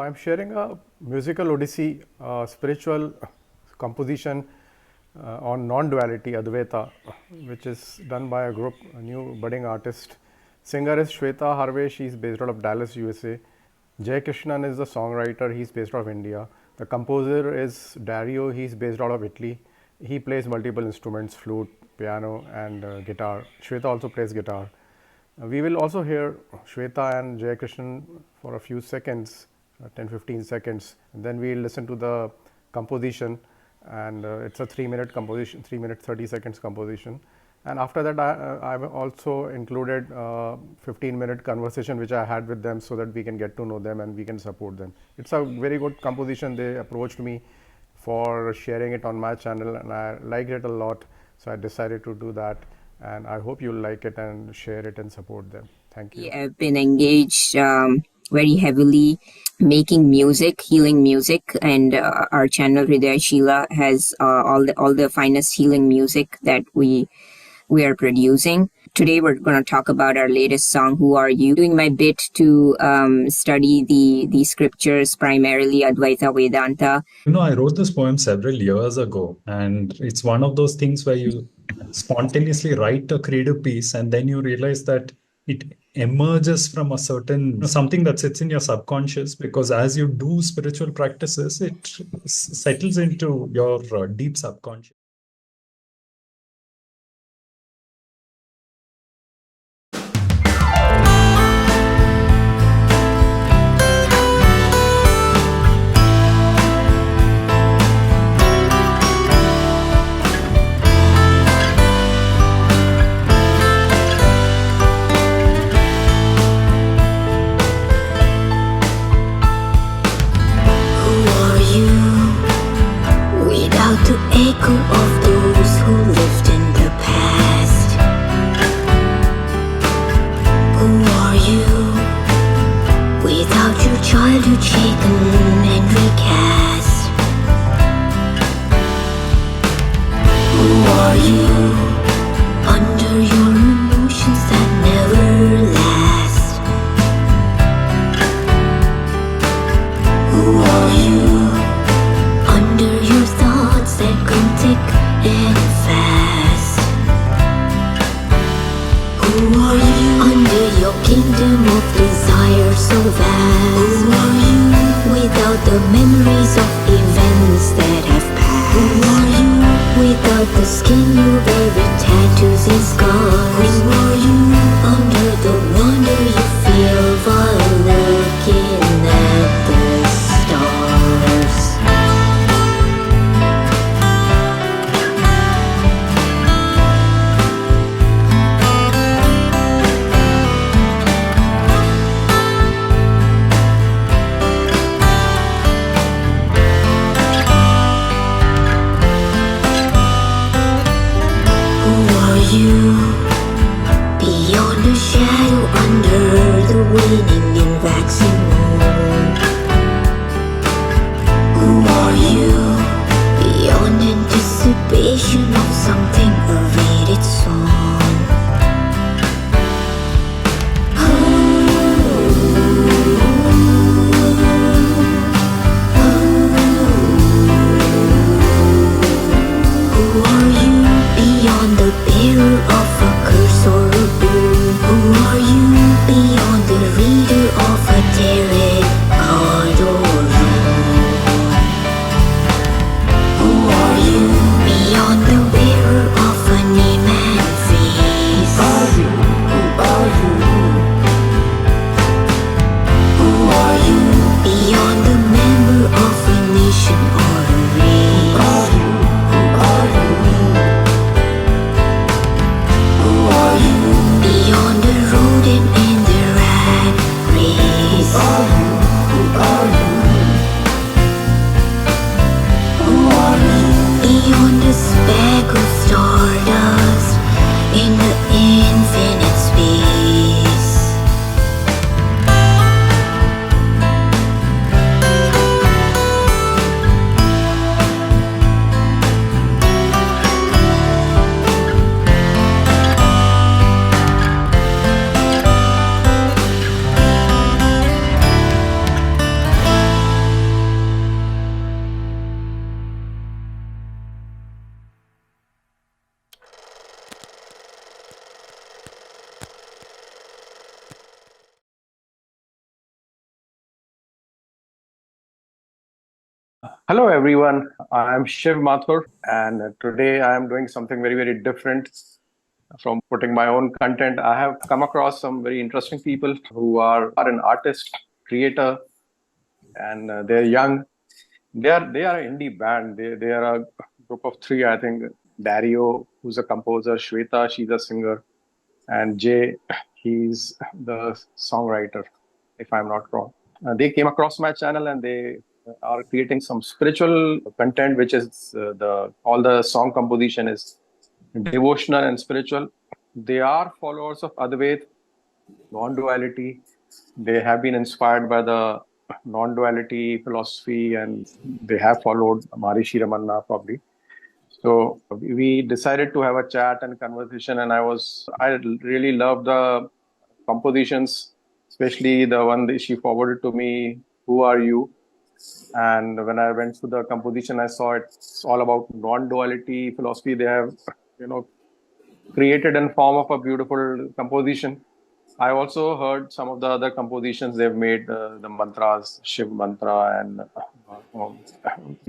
I'm sharing a musical Odyssey, spiritual composition on non-duality, Advaita, which is done by a group, a new budding artist. Singer is Shweta Harve, she's based out of Dallas, USA. Jay Krishnan is the songwriter, he's based out of India. The composer is Dario, he's based out of Italy. He plays multiple instruments, flute, piano and guitar. Shweta also plays guitar. We will also hear Shweta and Jay Krishnan for a few seconds, 10-15 seconds, and then we will listen to the composition, and it's a 3-minute composition, 3 minute 30 seconds composition. And after that, I've also included 15-minute conversation which I had with them, so that we can get to know them and we can support them. It's a very good composition. They approached me for sharing it on my channel and I liked it a lot, so I decided to do that, and I hope you'll like it and share it and support them. Thank you. I've been engaged very heavily making music, healing music, and our channel HridayaSheela has all the finest healing music that we are producing. Today we're going to talk about our latest song, Who Are You? Doing my bit to study the scriptures, primarily Advaita Vedanta. I wrote this poem several years ago, and it's one of those things where you spontaneously write a creative piece and then you realize that it emerges from a certain something that sits in your subconscious, because as you do spiritual practices, it settles into your deep subconscious. Echo of those who lived in the past. Who are you? Without your childhood shaken and recast. Who are you? Under your emotions that never last. Who are you? Under your thoughts that come thick and fast. Who are you? Under your kingdom of desire so vast. Who are you? Without the memories of events that have passed. Who are you? Without the skin you wear with tattoos and scars. Who are you? Under the wonder you feel while looking at the stars. You, beyond the shadow under the waning and waxing moon. Who are you? Beyond anticipation of something awaited soon. Who are you? Beyond the bearer of a curse or a boon. Who are you? Beyond the reader of a tarot card or rune. Who are you? Beyond the wearer of a name and face. Who are you? Who are you? Who are you? Beyond the member of a nation or a race. Who are you? Who are you? Who are you? Beyond the rodent and the rat race. Who are you? Who are you? Who are you? Beyond the speck of stardust in the infinite space. Hello, everyone. I'm Shiv Mathur, and today I am doing something very, very different from putting my own content. I have come across some very interesting people who are an artist, creator, and they're young. They are an indie band. They are a group of three, I think. Dario, who's a composer, Shweta, she's a singer, and Jay, he's the songwriter, if I'm not wrong. They came across my channel and they are creating some spiritual content, which is the all the song composition is devotional and spiritual. They are followers of Advait, non-duality. They have been inspired by the non-duality philosophy, and they have followed Maharishi Ramanna probably. So we decided to have a chat and conversation, and I really love the compositions, especially the one that she forwarded to me, Who Are You? And when I went through the composition, I saw it's all about non-duality philosophy. They have, you know, created in form of a beautiful composition. I also heard some of the other compositions they've made, the mantras, Shiv mantra, and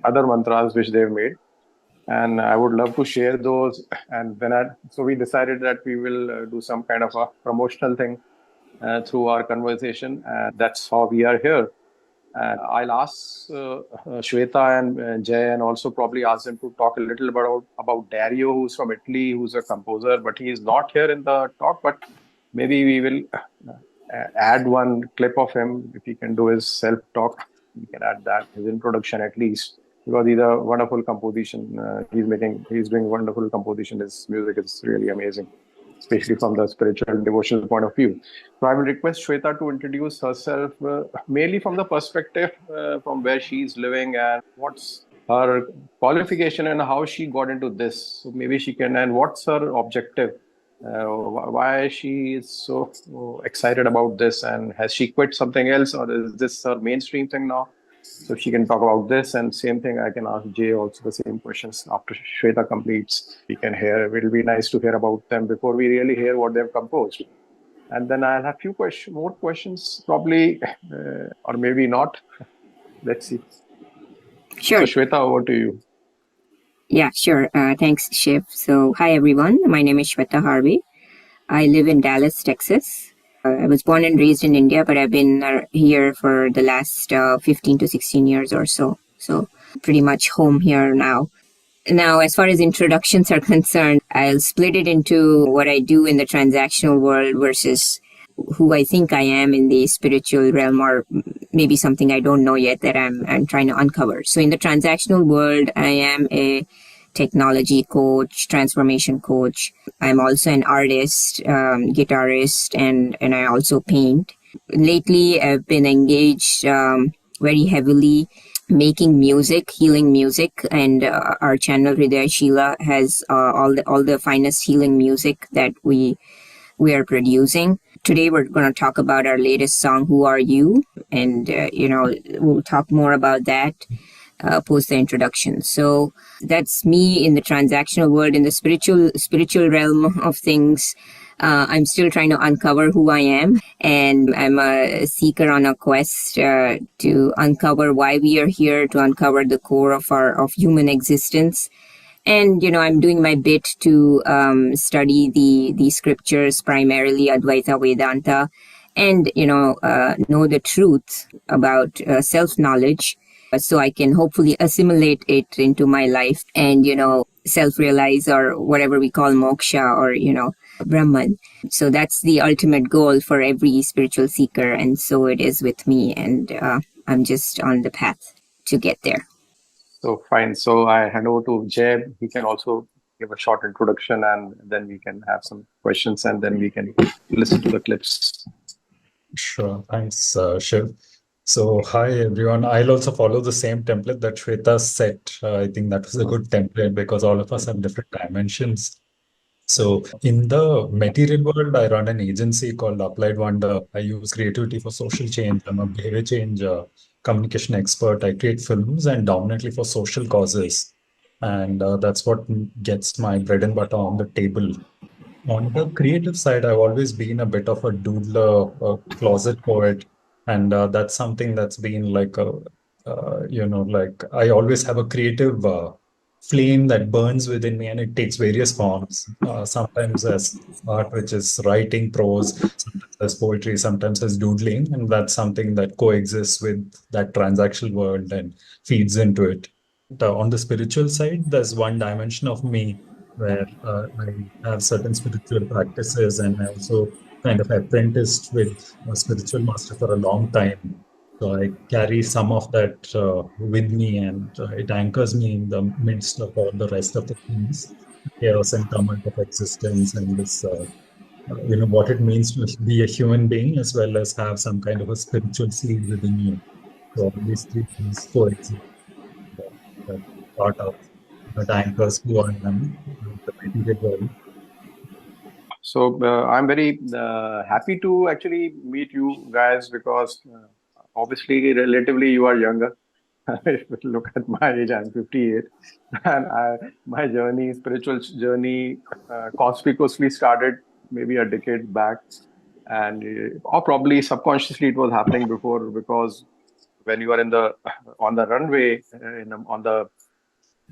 other mantras which they've made. And I would love to share those. And so we decided that we will do some kind of a promotional thing through our conversation, and that's how we are here. And I'll ask Shweta and Jay, and also probably ask them to talk a little about Dario, who's from Italy, who's a composer, but he is not here in the talk. But maybe we will add one clip of him if he can do his self-talk. We can add that, his introduction at least, because he's a wonderful composition. He's doing wonderful composition. His music is really amazing, especially from the spiritual devotional point of view. So I will request Shweta to introduce herself, mainly from the perspective from where she's living and what's her qualification and how she got into this. So maybe she can, and what's her objective? Why she is so excited about this, and has she quit something else, or is this her mainstream thing now? So she can talk about this, and same thing I can ask Jay also the same questions after Shweta completes. We can hear. It will be nice to hear about them before we really hear what they've composed. And then I'll have few more questions, probably, or maybe not. Let's see. Sure. So Shweta, over to you. Yeah, sure. Thanks, Shiv. So, hi everyone. My name is Shweta Harvey. I live in Dallas, Texas. I was born and raised in India, but I've been here for the last 15 to 16 years or so. So, pretty much home here now. Now, as far as introductions are concerned, I'll split it into what I do in the transactional world versus who I think I am in the spiritual realm, or maybe something I don't know yet that I'm trying to uncover. So in the transactional world, I am a technology coach, transformation coach. I'm also an artist, guitarist, and I also paint. Lately, I've been engaged very heavily making music, healing music, and our channel HridayaSheela has all the finest healing music that we are producing. Today we're going to talk about our latest song, Who Are You? And, we'll talk more about that post the introduction. So that's me in the transactional world. In the spiritual realm of things, I'm still trying to uncover who I am, and I'm a seeker on a quest to uncover why we are here, to uncover the core of human existence. And, I'm doing my bit to study the scriptures, primarily Advaita Vedanta, and, know the truth about self-knowledge, so I can hopefully assimilate it into my life and, self-realize, or whatever we call moksha, or, Brahman. So that's the ultimate goal for every spiritual seeker, and so it is with me, and I'm just on the path to get there. So fine. So I hand over to Jeb. He can also give a short introduction, and then we can have some questions, and then we can listen to the clips. Sure. Thanks, Shiv. So, hi everyone. I'll also follow the same template that Shweta set. I think that was a good template because all of us have different dimensions. So, in the material world, I run an agency called Applied Wonder. I use creativity for social change. I'm a behavior change communication expert. I create films, and dominantly for social causes. And that's what gets my bread and butter on the table. On the creative side, I've always been a bit of a doodler, a closet poet, and that's something that's been like like I always have a creative flame that burns within me, and it takes various forms. Sometimes as art, which is writing prose, sometimes as poetry, sometimes as doodling, and that's something that coexists with that transactional world and feeds into it. On the spiritual side, there's one dimension of me where I have certain spiritual practices, and I also kind of apprenticed with a spiritual master for a long time. So I carry some of that with me, and it anchors me in the midst of all the rest of the things, chaos and tumult of existence, and this, what it means to be a human being as well as have some kind of a spiritual seed within you. So all these three things coexist. That part of that anchors who I am, the material world. So I'm very happy to actually meet you guys because obviously, relatively, you are younger. If you look at my age, I'm 58, and my journey, spiritual journey, conspicuously started maybe a decade back, and or probably subconsciously it was happening before because when you are in the on the runway on the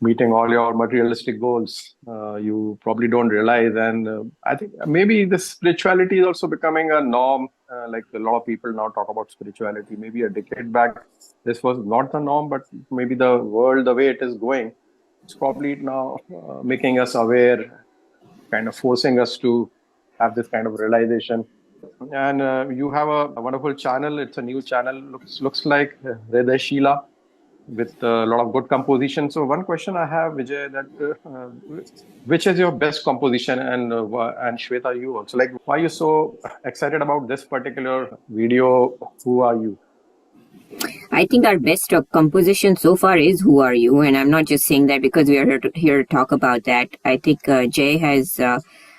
meeting all your materialistic goals, you probably don't realize. And I think maybe the spirituality is also becoming a norm. Like a lot of people now talk about spirituality. Maybe a decade back, this was not the norm, but maybe the world, the way it is going, it's probably now making us aware, kind of forcing us to have this kind of realization. And you have a wonderful channel. It's a new channel. Looks like HridayaSheela with a lot of good composition. So one question I have, Vijay, that which is your best composition, and Shweta, you also, like, why are you so excited about this particular video? Who are you? I think our best composition so far is Who Are You? And I'm not just saying that because we are here to talk about that. I think Jay has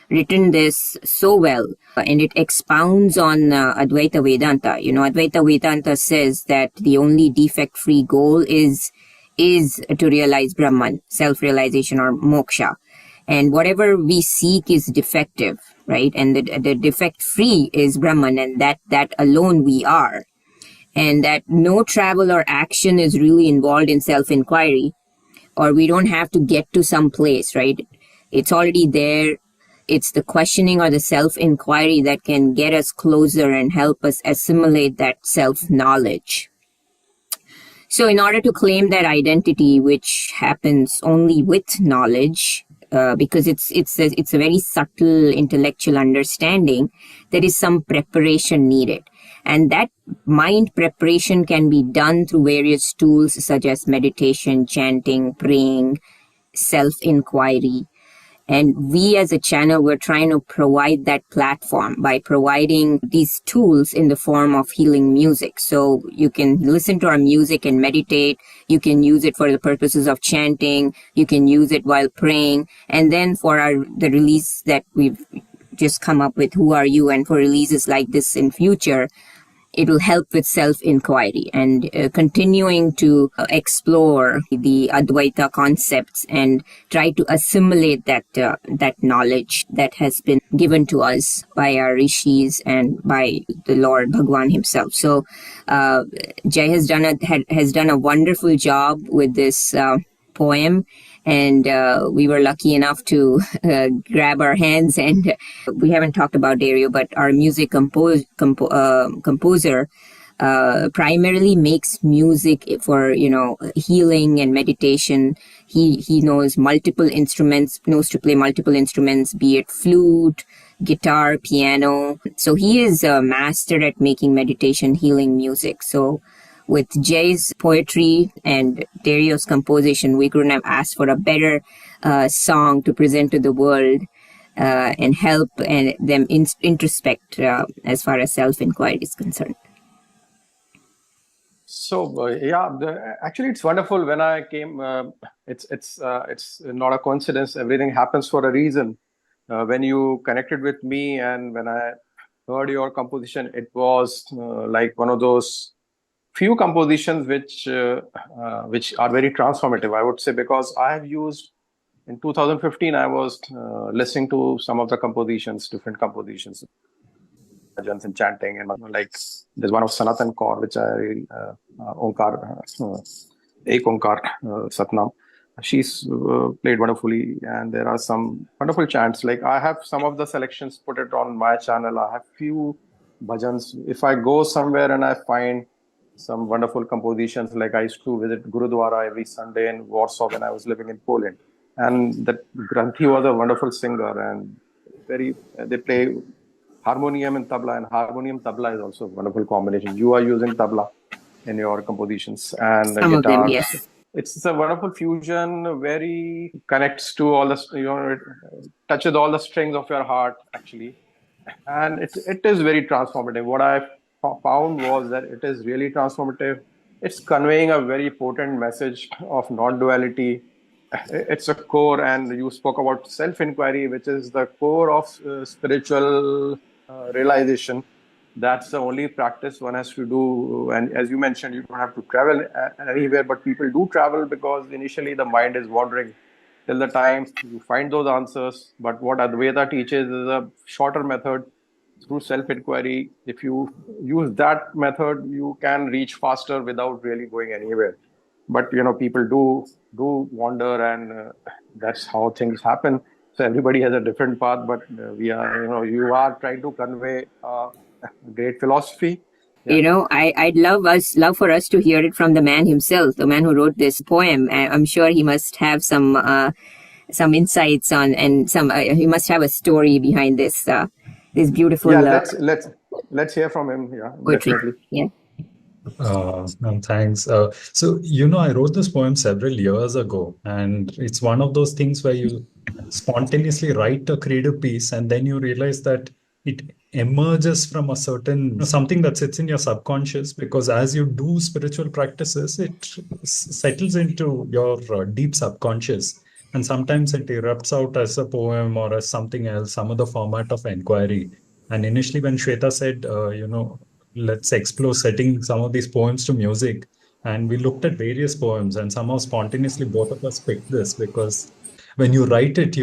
written this so well, and it expounds on Advaita Vedanta. Advaita Vedanta says that the only defect-free goal is to realize Brahman, self-realization or moksha. And whatever we seek is defective, right? And the defect-free is Brahman, and that alone we are. And that no travel or action is really involved in self-inquiry, or we don't have to get to some place, right? It's already there. It's the questioning or the self-inquiry that can get us closer and help us assimilate that self-knowledge. So in order to claim that identity, which happens only with knowledge, because it's a very subtle intellectual understanding, there is some preparation needed. And that mind preparation can be done through various tools such as meditation, chanting, praying, self-inquiry. And we as a channel, we're trying to provide that platform by providing these tools in the form of healing music. So you can listen to our music and meditate. You can use it for the purposes of chanting. You can use it while praying. And then for the release that we've just come up with, Who Are You? And for releases like this in future, it will help with self-inquiry and continuing to explore the Advaita concepts and try to assimilate that knowledge that has been given to us by our rishis and by the Lord Bhagwan himself. So Jay has done a wonderful job with this poem, and we were lucky enough to grab our hands, and we haven't talked about Dario, but our music composer primarily makes music for healing and meditation. He knows multiple instruments, knows to play multiple instruments, be it flute, guitar, piano. So he is a master at making meditation healing music. So with Jay's poetry and Dario's composition, we couldn't have asked for a better song to present to the world and help them introspect as far as self-inquiry is concerned. So actually, it's wonderful. When I came, it's not a coincidence. Everything happens for a reason. When you connected with me and when I heard your composition, it was like one of those few compositions which are very transformative, I would say, because I have used in 2015. I was listening to some of the compositions, different compositions, bhajans and chanting, and like there's one of Sanatan Kaur, which I Onkar, Ek Onkar Satnam. She's played wonderfully, and there are some wonderful chants. Like I have some of the selections put it on my channel. I have few bhajans. If I go somewhere and I find some wonderful compositions, like I used to visit Gurudwara every Sunday in Warsaw when I was living in Poland, and that Granthi was a wonderful singer, and they play harmonium and tabla, and harmonium tabla is also a wonderful combination. You are using tabla in your compositions and the Some of them, guitar. yes. It's a wonderful fusion, very connects to all the, it touches all the strings of your heart, actually. And it is very transformative. What I found was that it is really transformative. It's conveying a very potent message of non-duality. It's a core, and you spoke about self-inquiry, which is the core of spiritual realization. That's the only practice one has to do. And as you mentioned, you don't have to travel anywhere, but people do travel because initially the mind is wandering till the time you find those answers. But what Advaita teaches is a shorter method through self-inquiry. If you use that method, you can reach faster without really going anywhere. But people do wander, and that's how things happen. So everybody has a different path, but we are, you are trying to convey great philosophy. Yeah. I'd love for us to hear it from the man himself, the man who wrote this poem. I'm sure he must have some insights on, and he must have a story behind this beautiful. Yeah, let's hear from him. Yeah, poetry. Definitely. Yeah. Thanks. So, I wrote this poem several years ago, and it's one of those things where you spontaneously write a creative piece, and then you realize that it emerges from a certain something that sits in your subconscious, because as you do spiritual practices, it settles into your deep subconscious. And sometimes it erupts out as a poem or as something else, some other format of inquiry. And initially, when Shweta said, let's explore setting some of these poems to music, and we looked at various poems, and somehow spontaneously both of us picked this because when you write it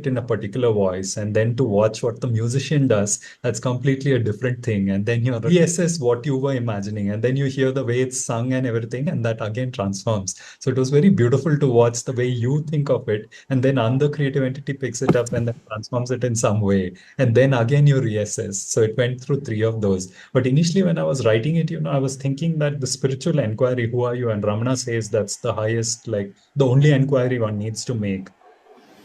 in a particular voice, and then to watch what the musician does, that's completely a different thing. And then you reassess what you were imagining, and then you hear the way it's sung and everything, and that again transforms. So it was very beautiful to watch the way you think of it, and then another creative entity picks it up and then transforms it in some way, and then again you reassess. So it went through three of those. But initially, when I was writing it, I was thinking that the spiritual inquiry, who are you? And Ramana says that's the highest, like the only inquiry one needs to make.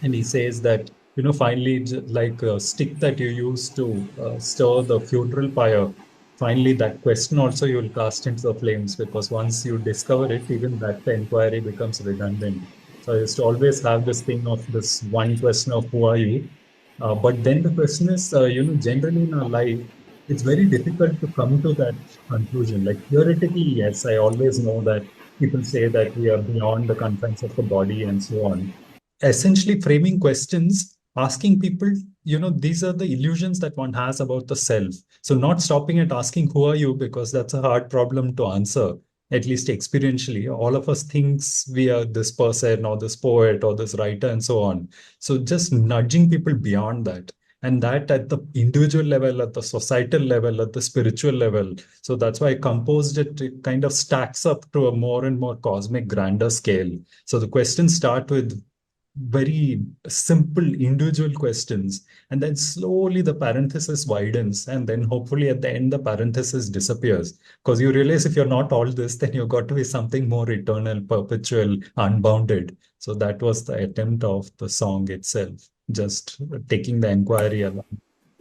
And he says that, finally, like a stick that you use to stir the funeral pyre, finally that question also you'll cast into the flames, because once you discover it, even that the inquiry becomes redundant. So I used to always have this thing of this one question of who are you? But then the question is, generally in our life, it's very difficult to come to that conclusion. Like theoretically, yes, I always know that people say that we are beyond the confines of the body and so on. Essentially framing questions, asking people, these are the illusions that one has about the self. So not stopping at asking who are you, because that's a hard problem to answer, at least experientially. All of us thinks we are this person or this poet or this writer and so on. So just nudging people beyond that. And that at the individual level, at the societal level, at the spiritual level. So that's why I composed it. It kind of stacks up to a more and more cosmic, grander scale. So the questions start with very simple individual questions, and then slowly the parenthesis widens, and then hopefully at the end the parenthesis disappears, because you realize if you're not all this, then you've got to be something more eternal, perpetual, unbounded. So that was the attempt of the song itself, just taking the inquiry along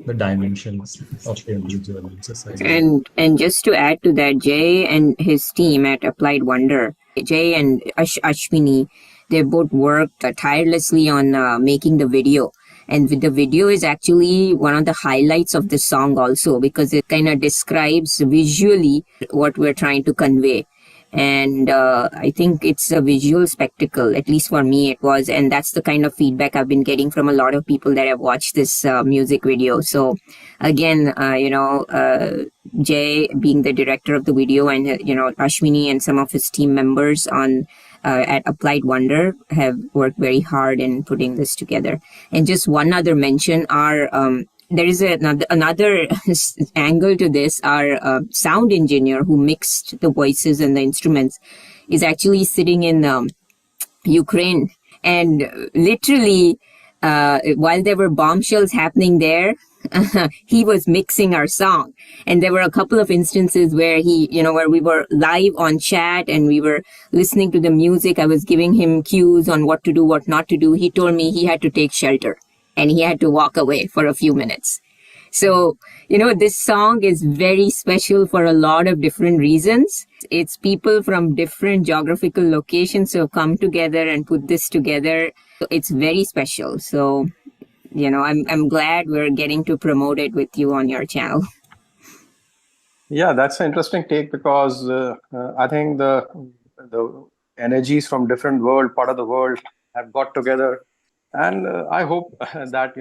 the dimensions of the individual and society. And just to add to that, Jay and his team at Applied Wonder, Jay and Ashwini, they both worked tirelessly on making the video. And the video is actually one of the highlights of the song also, because it kind of describes visually what we're trying to convey. And I think it's a visual spectacle, at least for me it was. And that's the kind of feedback I've been getting from a lot of people that have watched this music video. So again, Jay being the director of the video, and Ashwini and some of his team members on at Applied Wonder have worked very hard in putting this together. And just one other mention, our there is another angle to this. Our sound engineer who mixed the voices and the instruments is actually sitting in Ukraine. And literally, while there were bombshells happening there, he was mixing our song. And there were a couple of instances where where we were live on chat and we were listening to the music. I was giving him cues on what to do, what not to do. He told me he had to take shelter and he had to walk away for a few minutes. So, this song is very special for a lot of different reasons. It's people from different geographical locations who have come together and put this together. It's very special. So, I'm glad we're getting to promote it with you on your channel. Yeah, that's an interesting take because I think the energies from different part of the world have got together, and I hope that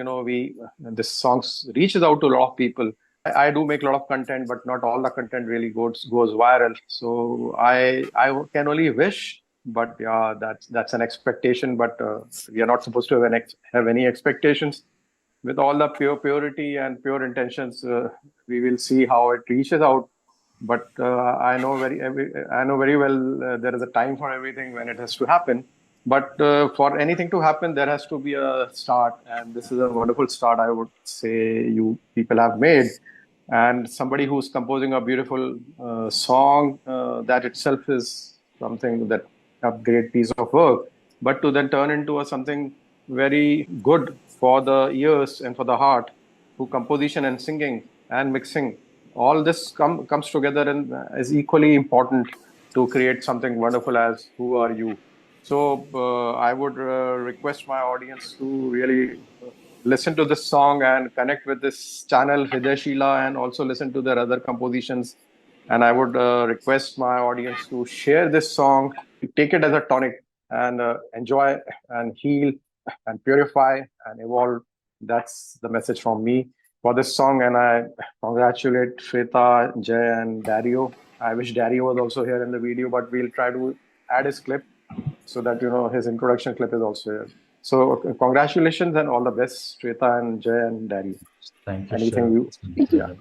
this song reaches out to a lot of people. I do make a lot of content, but not all the content really goes viral. So I can only wish, but yeah, that's an expectation. But we are not supposed to have any expectations. With all the purity and pure intentions, we will see how it reaches out. But I know very well there is a time for everything when it has to happen. But for anything to happen, there has to be a start, and this is a wonderful start, I would say, you people have made. And somebody who's composing a beautiful song, that itself is something that a great piece of work. But to then turn into something very good for the ears and for the heart, who composition and singing and mixing, all this comes together and is equally important to create something wonderful as Who Are You. So I would request my audience to really listen to this song and connect with this channel HridayaSheela, and also listen to their other compositions. And I would request my audience to share this song, take it as a tonic, and enjoy and heal and purify and evolve. That's the message from me for this song. And I congratulate Shweta, Jay, and Dario. I wish Dario was also here in the video, but we'll try to add his clip so that his introduction clip is also here. So congratulations and all the best, Shweta and Jay and Dario. Thank you. Anything Sure. you?